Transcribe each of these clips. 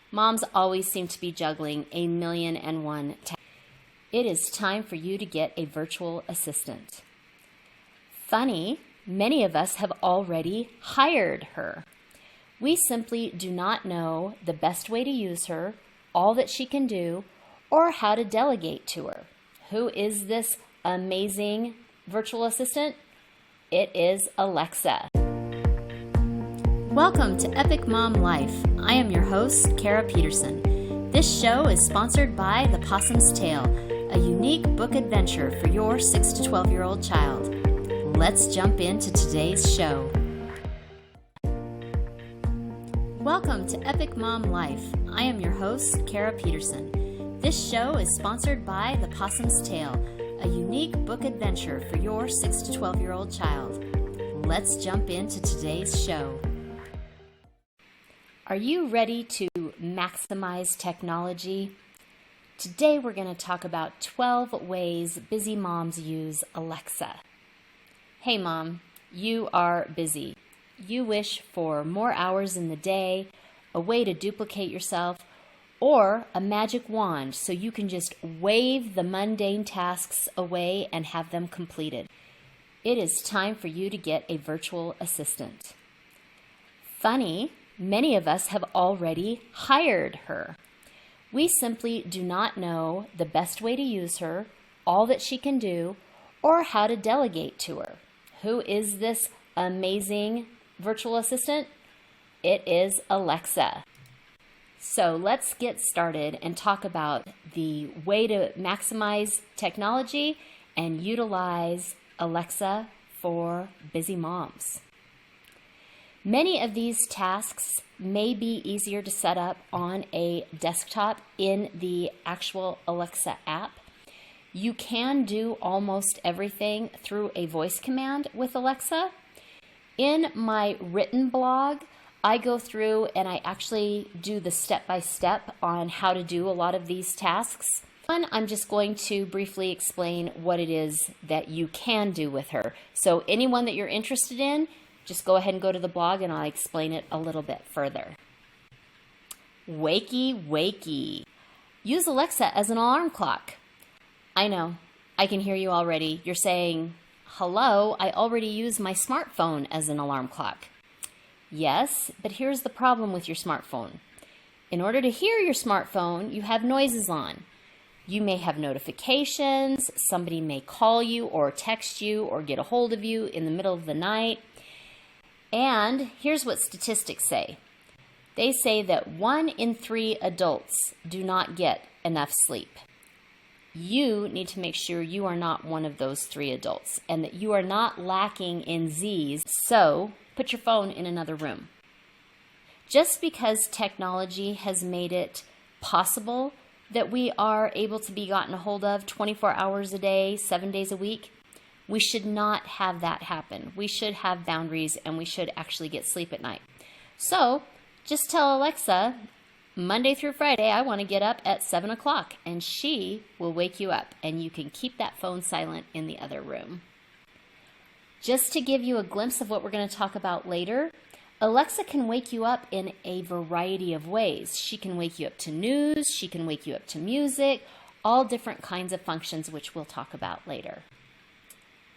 Moms always seem to be juggling a million and one tasks. It is time for you to get a virtual assistant. Funny, many of us have already hired her. We simply do not know the best way to use her, all that she can do, or how to delegate to her. Who is this amazing virtual assistant? It is Alexa. Welcome to Epic Mom Life. I am your host, Kara Peterson. This show is sponsored by The Possum's Tale, a unique book adventure for your 6 to 12-year-old child. Let's jump into today's show. Welcome to Epic Mom Life. I am your host, Kara Peterson. This show is sponsored by The Possum's Tale, a unique book adventure for your 6 to 12-year-old child. Let's jump into today's show. Are you ready to maximize technology? Today we're going to talk about 12 ways busy moms use Alexa. Hey mom, you are busy. You wish for more hours in the day, a way to duplicate yourself, or a magic wand so you can just wave the mundane tasks away and have them completed. It is time for you to get a virtual assistant. Funny, many of us have already hired her. We simply do not know the best way to use her, all that she can do, or how to delegate to her. Who is this amazing virtual assistant? It is Alexa. So let's get started and talk about the way to maximize technology and utilize Alexa for busy moms. Many of these tasks may be easier to set up on a desktop in the actual Alexa app. You can do almost everything through a voice command with Alexa. In my written blog, I go through and I actually do the step-by-step on how to do a lot of these tasks. I'm just going to briefly explain what it is that you can do with her. So anyone that you're interested in, just go ahead and go to the blog and I'll explain it a little bit further. Wakey, wakey. Use Alexa as an alarm clock. I know, I can hear you already. You're saying, hello, I already use my smartphone as an alarm clock. Yes, but here's the problem with your smartphone. In order to hear your smartphone, you have noises on. You may have notifications, somebody may call you or text you or get a hold of you in the middle of the night. And here's what statistics say. They say that 1 in 3 adults do not get enough sleep. You need to make sure you are not one of those 3 adults and that you are not lacking in Z's, so put your phone in another room. Just because technology has made it possible that we are able to be gotten a hold of 24 hours a day, 7 days a week, we should not have that happen. We should have boundaries and we should actually get sleep at night. So just tell Alexa, Monday through Friday, I want to get up at 7 o'clock, and she will wake you up and you can keep that phone silent in the other room. Just to give you a glimpse of what we're going to talk about later, Alexa can wake you up in a variety of ways. She can wake you up to news, she can wake you up to music, all different kinds of functions which we'll talk about later.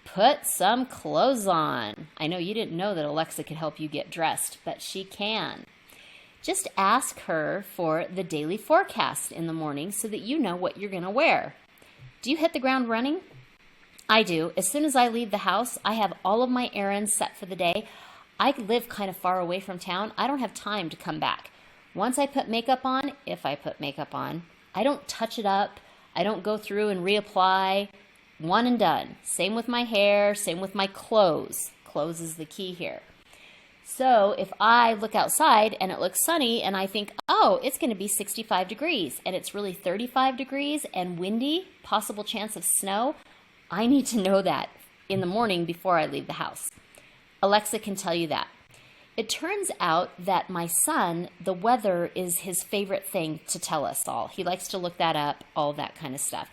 Put some clothes on. I know you didn't know that Alexa could help you get dressed, but she can. Just ask her for the daily forecast in the morning so that you know what you're going to wear. Do you hit the ground running? I do. As soon as I leave the house, I have all of my errands set for the day. I live kind of far away from town. I don't have time to come back. Once I put makeup on, if I put makeup on, I don't touch it up. I don't go through and reapply. One and done. Same with my hair, same with my clothes. Clothes is the key here. So if I look outside and it looks sunny and I think, oh, it's going to be 65 degrees and it's really 35 degrees and windy, possible chance of snow, I need to know that in the morning before I leave the house. Alexa can tell you that. It turns out that my son, the weather is his favorite thing to tell us all. He likes to look that up, all that kind of stuff.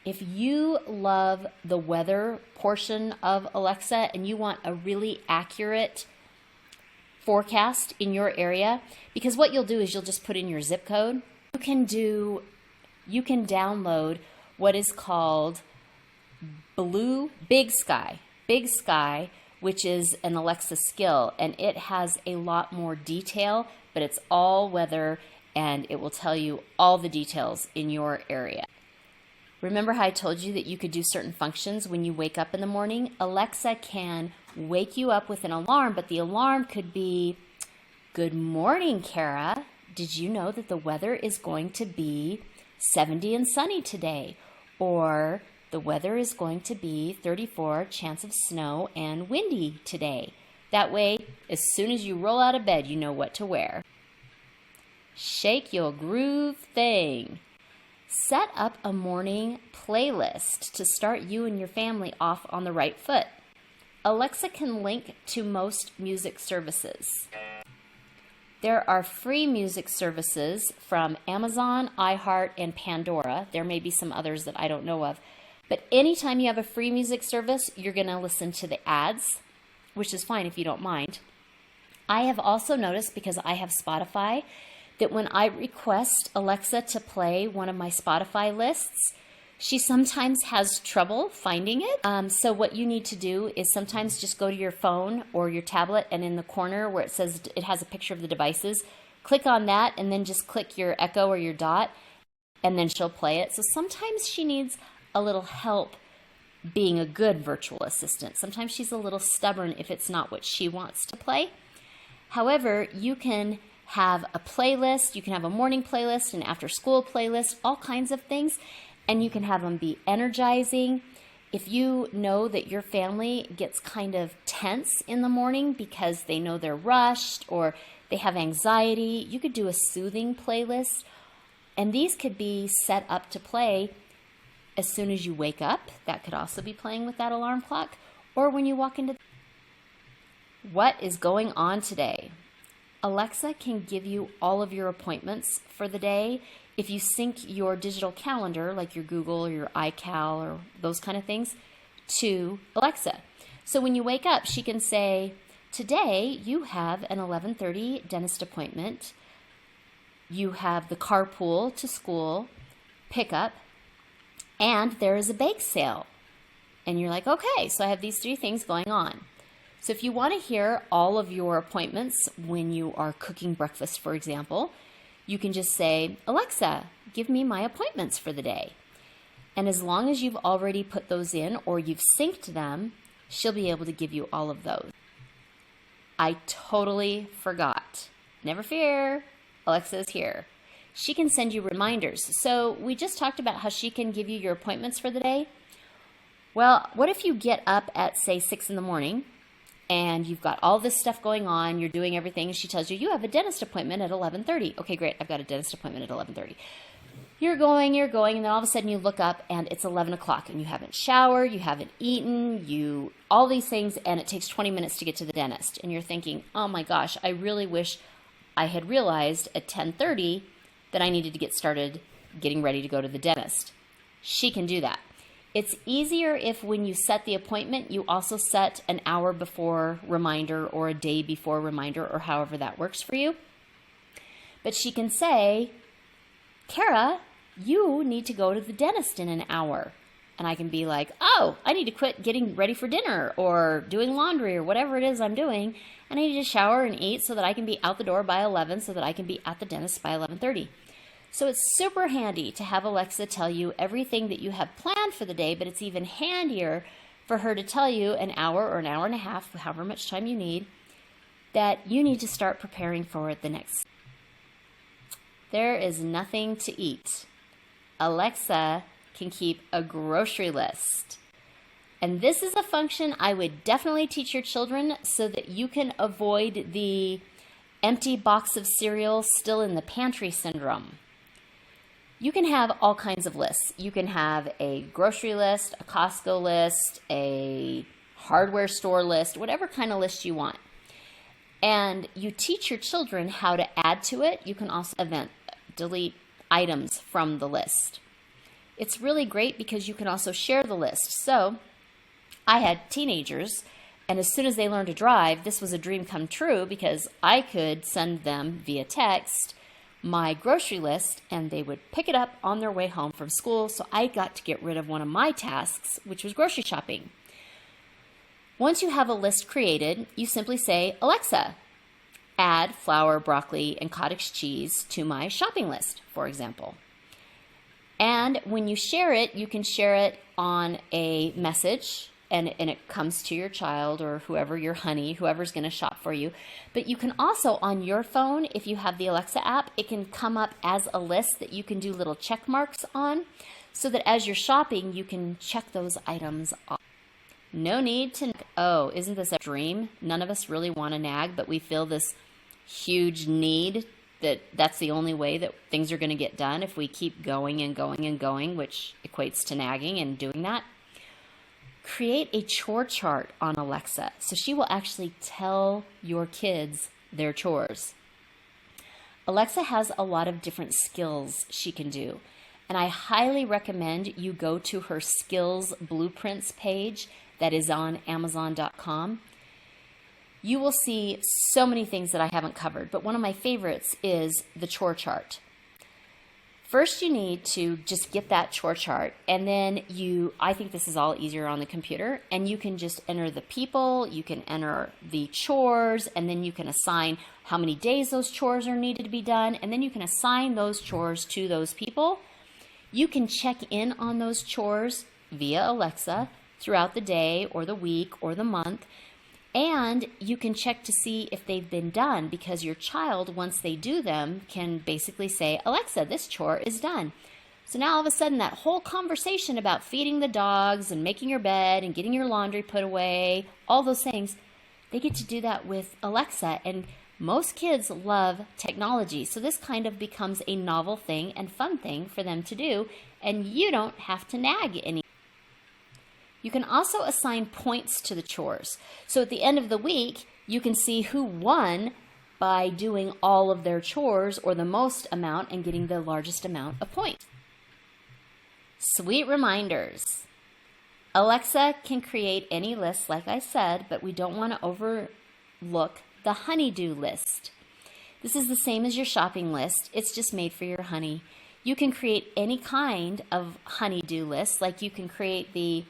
If you love the weather portion of Alexa and you want a really accurate forecast in your area, because what you'll do is you'll just put in your zip code. You can download what is called Big Sky, which is an Alexa skill, and it has a lot more detail, but it's all weather, and it will tell you all the details in your area. Remember how I told you that you could do certain functions when you wake up in the morning? Alexa can wake you up with an alarm, but the alarm could be, "Good morning, Kara. Did you know that the weather is going to be 70 and sunny today?" Or, "The weather is going to be 34, chance of snow and windy today." That way, as soon as you roll out of bed, you know what to wear. Shake your groove thing. Set up a morning playlist to start you and your family off on the right foot. Alexa can link to most music services. There are free music services from Amazon, iHeart, and Pandora. There may be some others that I don't know of. But anytime you have a free music service, you're going to listen to the ads, which is fine if you don't mind. I have also noticed, because I have Spotify, that when I request Alexa to play one of my Spotify lists, she sometimes has trouble finding it. So what you need to do is sometimes just go to your phone or your tablet, and in the corner where it says it has a picture of the devices, click on that and then just click your echo or your dot, and then she'll play it. So sometimes she needs a little help being a good virtual assistant. Sometimes she's a little stubborn if it's not what she wants to play. However, you can have a playlist, you can have a morning playlist, an after school playlist, all kinds of things, and you can have them be energizing. If you know that your family gets kind of tense in the morning because they know they're rushed or they have anxiety, you could do a soothing playlist, and these could be set up to play as soon as you wake up. That could also be playing with that alarm clock, or when you walk into. What is going on today? Alexa can give you all of your appointments for the day if you sync your digital calendar, like your Google or your iCal or those kind of things, to Alexa. So when you wake up, she can say, "Today you have an 11:30 dentist appointment. You have the carpool to school pickup, and there is a bake sale." And you're like, okay, so I have these three things going on. So if you want to hear all of your appointments when you are cooking breakfast, for example, you can just say, "Alexa, give me my appointments for the day." And as long as you've already put those in or you've synced them, she'll be able to give you all of those. I totally forgot. Never fear, Alexa is here. She can send you reminders. So we just talked about how she can give you your appointments for the day. Well, what if you get up at, say, 6 in the morning, and you've got all this stuff going on, you're doing everything, and she tells you, "You have a dentist appointment at 11:30. Okay, great, I've got a dentist appointment at 11:30. You're going, and then all of a sudden you look up and it's 11 o'clock and you haven't showered, you haven't eaten, all these things, and it takes 20 minutes to get to the dentist. And you're thinking, "Oh my gosh, I really wish I had realized at 10:30 that I needed to get started getting ready to go to the dentist." She can do that. It's easier if when you set the appointment, you also set an hour before reminder or a day before reminder, or however that works for you. But she can say, "Kara, you need to go to the dentist in an hour." And I can be like, "Oh, I need to quit getting ready for dinner or doing laundry or whatever it is I'm doing. And I need to shower and eat so that I can be out the door by 11 so that I can be at the dentist by 11:30. So it's super handy to have Alexa tell you everything that you have planned for the day, but it's even handier for her to tell you an hour or an hour and a half, however much time you need, that you need to start preparing for the next. There is nothing to eat. Alexa can keep a grocery list. And this is a function I would definitely teach your children so that you can avoid the empty box of cereal still in the pantry syndrome. You can have all kinds of lists. You can have a grocery list, a Costco list, a hardware store list, whatever kind of list you want. And you teach your children how to add to it. You can also delete items from the list. It's really great because you can also share the list. So I had teenagers And as soon as they learned to drive, this was a dream come true because I could send them via text my grocery list and they would pick it up on their way home from school. So I got to get rid of one of my tasks, which was grocery shopping. Once you have a list created, you simply say, Alexa, add flour, broccoli, and cottage cheese to my shopping list, for example. And when you share it, you can share it on a message and it comes to your child or whoever, your honey, whoever's going to shop for you. But you can also, on your phone, if you have the Alexa app, it can come up as a list that you can do little check marks on so that as you're shopping, you can check those items off. No need to, oh, isn't this a dream? None of us really want to nag, but we feel this huge need that's the only way that things are going to get done if we keep going and going and going, which equates to nagging and doing that. Create a chore chart on Alexa so she will actually tell your kids their chores. Alexa has a lot of different skills she can do, and I highly recommend you go to her skills blueprints page that is on Amazon.com. You will see so many things that I haven't covered, but one of my favorites is the chore chart. First, you need to just get that chore chart, and then I think this is all easier on the computer, and you can just enter the people, you can enter the chores, and then you can assign how many days those chores are needed to be done, and then you can assign those chores to those people. You can check in on those chores via Alexa throughout the day or the week or the month, and you can check to see if they've been done because your child, once they do them, can basically say, Alexa, this chore is done. So now all of a sudden that whole conversation about feeding the dogs and making your bed and getting your laundry put away, all those things, they get to do that with Alexa. And most kids love technology, so this kind of becomes a novel thing and fun thing for them to do, and you don't have to nag any. You can also assign points to the chores. So at the end of the week, you can see who won by doing all of their chores or the most amount and getting the largest amount of points. Sweet reminders. Alexa can create any list, like I said, but we don't want to overlook the honey-do list. This is the same as your shopping list. It's just made for your honey. You can create any kind of honey-do list, like you can create the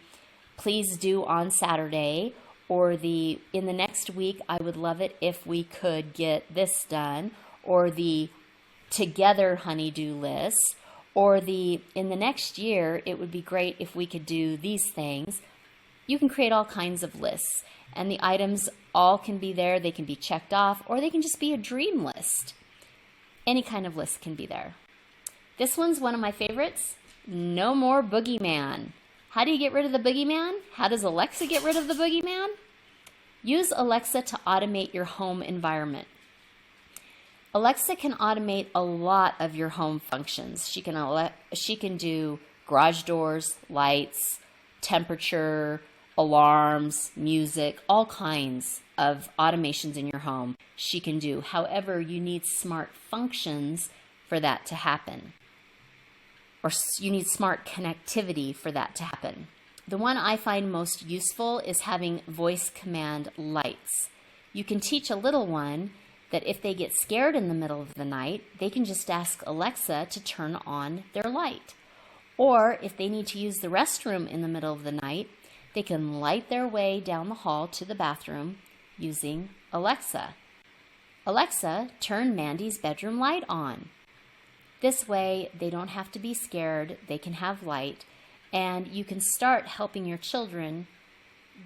please do on Saturday, or the in the next week, I would love it if we could get this done, or the together honey-do list, or the in the next year, it would be great if we could do these things. You can create all kinds of lists, and the items all can be there. They can be checked off, or they can just be a dream list. Any kind of list can be there. This one's one of my favorites. No more boogeyman. How do you get rid of the boogeyman? How does Alexa get rid of the boogeyman? Use Alexa to automate your home environment. Alexa can automate a lot of your home functions. She can do garage doors, lights, temperature, alarms, music, all kinds of automations in your home she can do. However, you need smart functions for that to happen. Or you need smart connectivity for that to happen. The one I find most useful is having voice command lights. You can teach a little one that if they get scared in the middle of the night, they can just ask Alexa to turn on their light. Or if they need to use the restroom in the middle of the night, they can light their way down the hall to the bathroom using Alexa. Alexa, turn Mandy's bedroom light on. This way, they don't have to be scared, they can have light, and you can start helping your children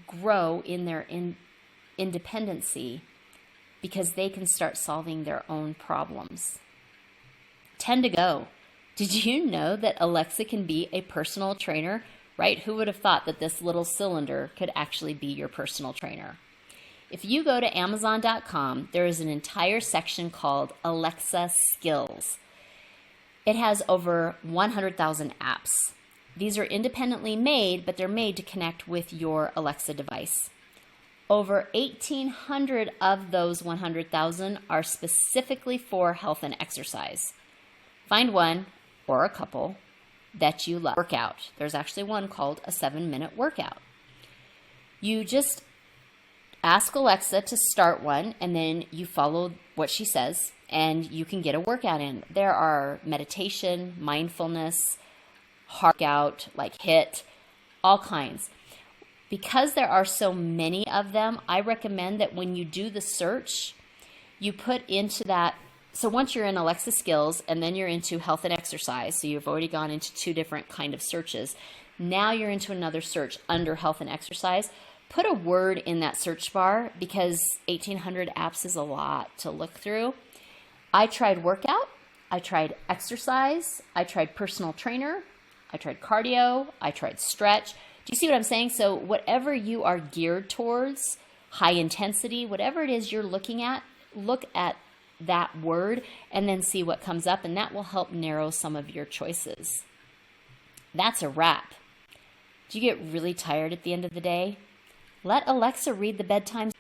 grow in their independency because they can start solving their own problems. 10 to go. Did you know that Alexa can be a personal trainer? Right? Who would have thought that this little cylinder could actually be your personal trainer? If you go to Amazon.com, there is an entire section called Alexa Skills. It has over 100,000 apps. These are independently made, but they're made to connect with your Alexa device. Over 1,800 of those 100,000 are specifically for health and exercise. Find one or a couple that you love. Workout. There's actually one called a 7-minute workout. You just Ask Alexa to start one, and then you follow what she says, and you can get a workout in. There are meditation, mindfulness, heart workout, like HIIT, all kinds. Because there are so many of them, I recommend that when you do the search, you put into that. So once you're in Alexa skills and then you're into health and exercise, so you've already gone into two different kind of searches. Now you're into another search under health and exercise. Put a word in that search bar because 1,800 apps is a lot to look through. I tried workout, I tried exercise, I tried personal trainer, I tried cardio, I tried stretch. Do you see what I'm saying? So whatever you are geared towards, high intensity, whatever it is you're looking at, look at that word and then see what comes up, and that will help narrow some of your choices. That's a wrap. Do you get really tired at the end of the day? Let Alexa read the bedtime.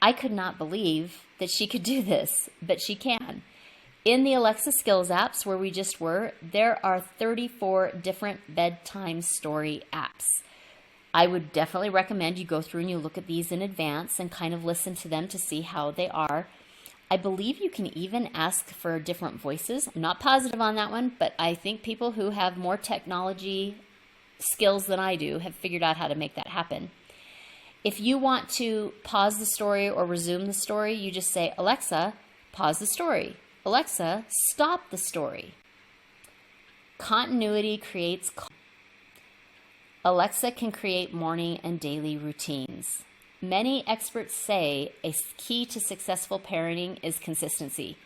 I could not believe that she could do this, but she can. In the Alexa Skills apps where we just were, there are 34 different bedtime story apps. I would definitely recommend you go through and you look at these in advance and kind of listen to them to see how they are. I believe you can even ask for different voices. I'm not positive on that one, but I think people who have more technology skills than I do have figured out how to make that happen. If you want to pause the story or resume the story, you just say, Alexa, pause the story. Alexa, stop the story. Continuity creates. Alexa can create morning and daily routines. Many experts say a key to successful parenting is consistency.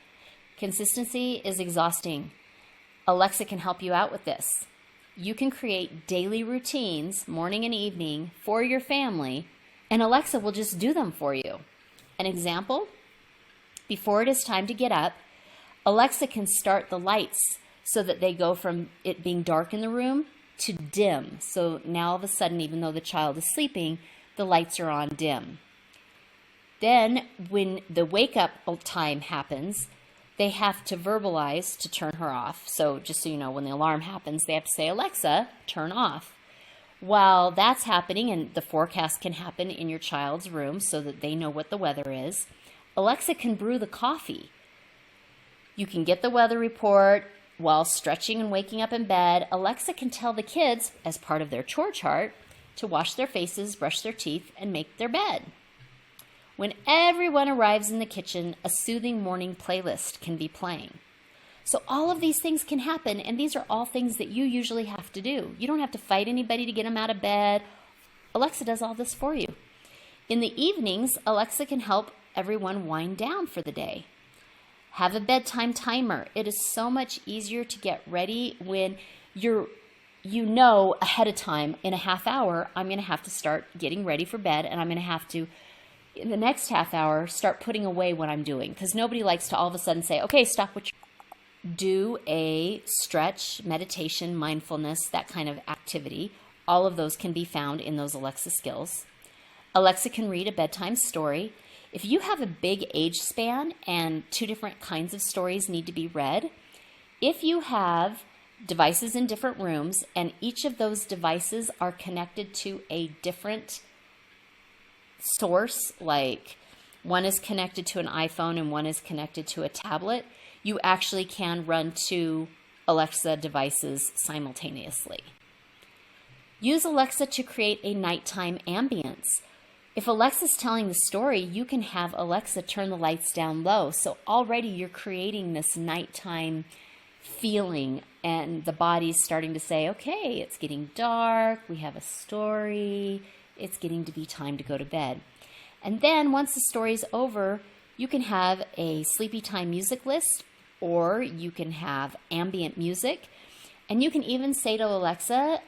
Consistency is exhausting. Alexa can help you out with this. You can create daily routines, morning and evening, for your family, and Alexa will just do them for you. An example, before it is time to get up, Alexa can start the lights so that they go from it being dark in the room to dim. So now all of a sudden, even though the child is sleeping, the lights are on dim. Then when the wake up time happens, they have to verbalize to turn her off. So just so you know, when the alarm happens, they have to say, Alexa, turn off. While that's happening, and the forecast can happen in your child's room so that they know what the weather is, Alexa can brew the coffee. You can get the weather report while stretching and waking up in bed. Alexa can tell the kids, as part of their chore chart, to wash their faces, brush their teeth, and make their bed. When everyone arrives in the kitchen, a soothing morning playlist can be playing. So all of these things can happen, and these are all things that you usually have to do. You don't have to fight anybody to get them out of bed. Alexa does all this for you. In the evenings, Alexa can help everyone wind down for the day. Have a bedtime timer. It is so much easier to get ready when you know ahead of time, in a half hour, I'm going to have to start getting ready for bed, and I'm going to have to, in the next half hour, start putting away what I'm doing. Because nobody likes to all of a sudden say, okay, stop what you're do a stretch, meditation, mindfulness, that kind of activity. All of those can be found in those Alexa skills. Alexa can read a bedtime story. If you have a big age span and two different kinds of stories need to be read, if you have devices in different rooms and each of those devices are connected to a different source, like one is connected to an iPhone and one is connected to a tablet, you actually can run two Alexa devices simultaneously. Use Alexa to create a nighttime ambience. If Alexa's telling the story, you can have Alexa turn the lights down low. So already you're creating this nighttime feeling, and the body's starting to say, okay, it's getting dark, we have a story, it's getting to be time to go to bed. And then once the story's over, you can have a sleepy time music list, or you can have ambient music, and you can even say to Alexa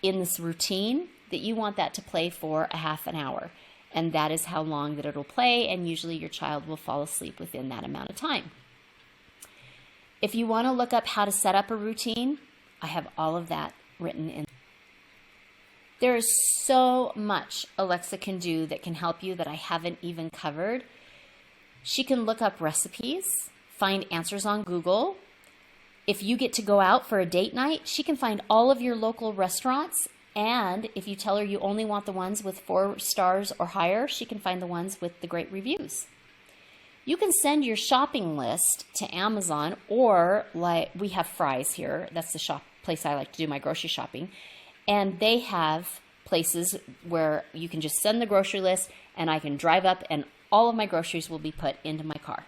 in this routine that you want that to play for a half an hour. And that is how long that it'll play, and usually your child will fall asleep within that amount of time. If you want to look up how to set up a routine, I have all of that written in. There is so much Alexa can do that can help you that I haven't even covered. She can look up recipes, find answers on Google. If you get to go out for a date night, she can find all of your local restaurants And if you tell her you only want the ones with 4 stars or higher, she can find the ones with the great reviews. You can send your shopping list to Amazon, or like we have Fry's here. That's the place I like to do my grocery shopping. And they have places where you can just send the grocery list and I can drive up and all of my groceries will be put into my car.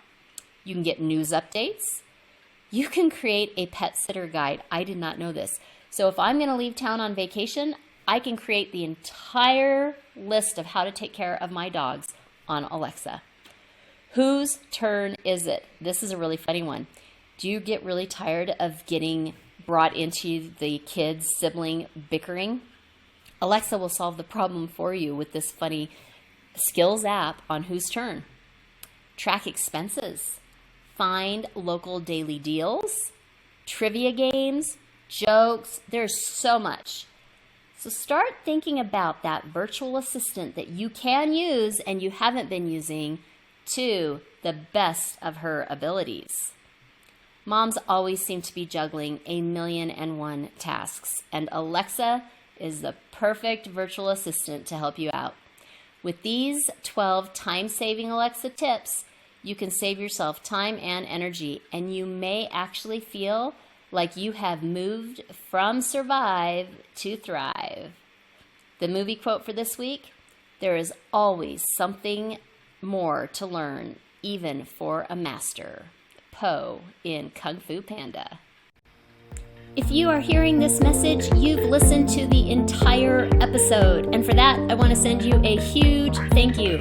You can get news updates. You can create a pet sitter guide. I did not know this. So if I'm going to leave town on vacation, I can create the entire list of how to take care of my dogs on Alexa. Whose turn is it? This is a really funny one. Do you get really tired of getting brought into the kids' sibling bickering? Alexa will solve the problem for you with this funny skills app on Whose Turn. Track expenses, find local daily deals, trivia games, jokes. There's so much. So start thinking about that virtual assistant that you can use and you haven't been using to the best of her abilities. Moms always seem to be juggling 1,000,001 tasks, and Alexa is the perfect virtual assistant to help you out. With these 12 time-saving Alexa tips, you can save yourself time and energy, and you may actually feel like you have moved from survive to thrive. The movie quote for this week: there is always something more to learn, even for a master. Po in Kung Fu Panda. If you are hearing this message, you've listened to the entire episode, and for that, I want to send you a huge thank you.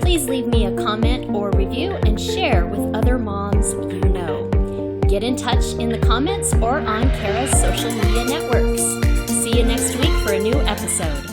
Please leave me a comment or review and share with other moms you know. Get in touch in the comments or on Kara's social media networks. See you next week for a new episode.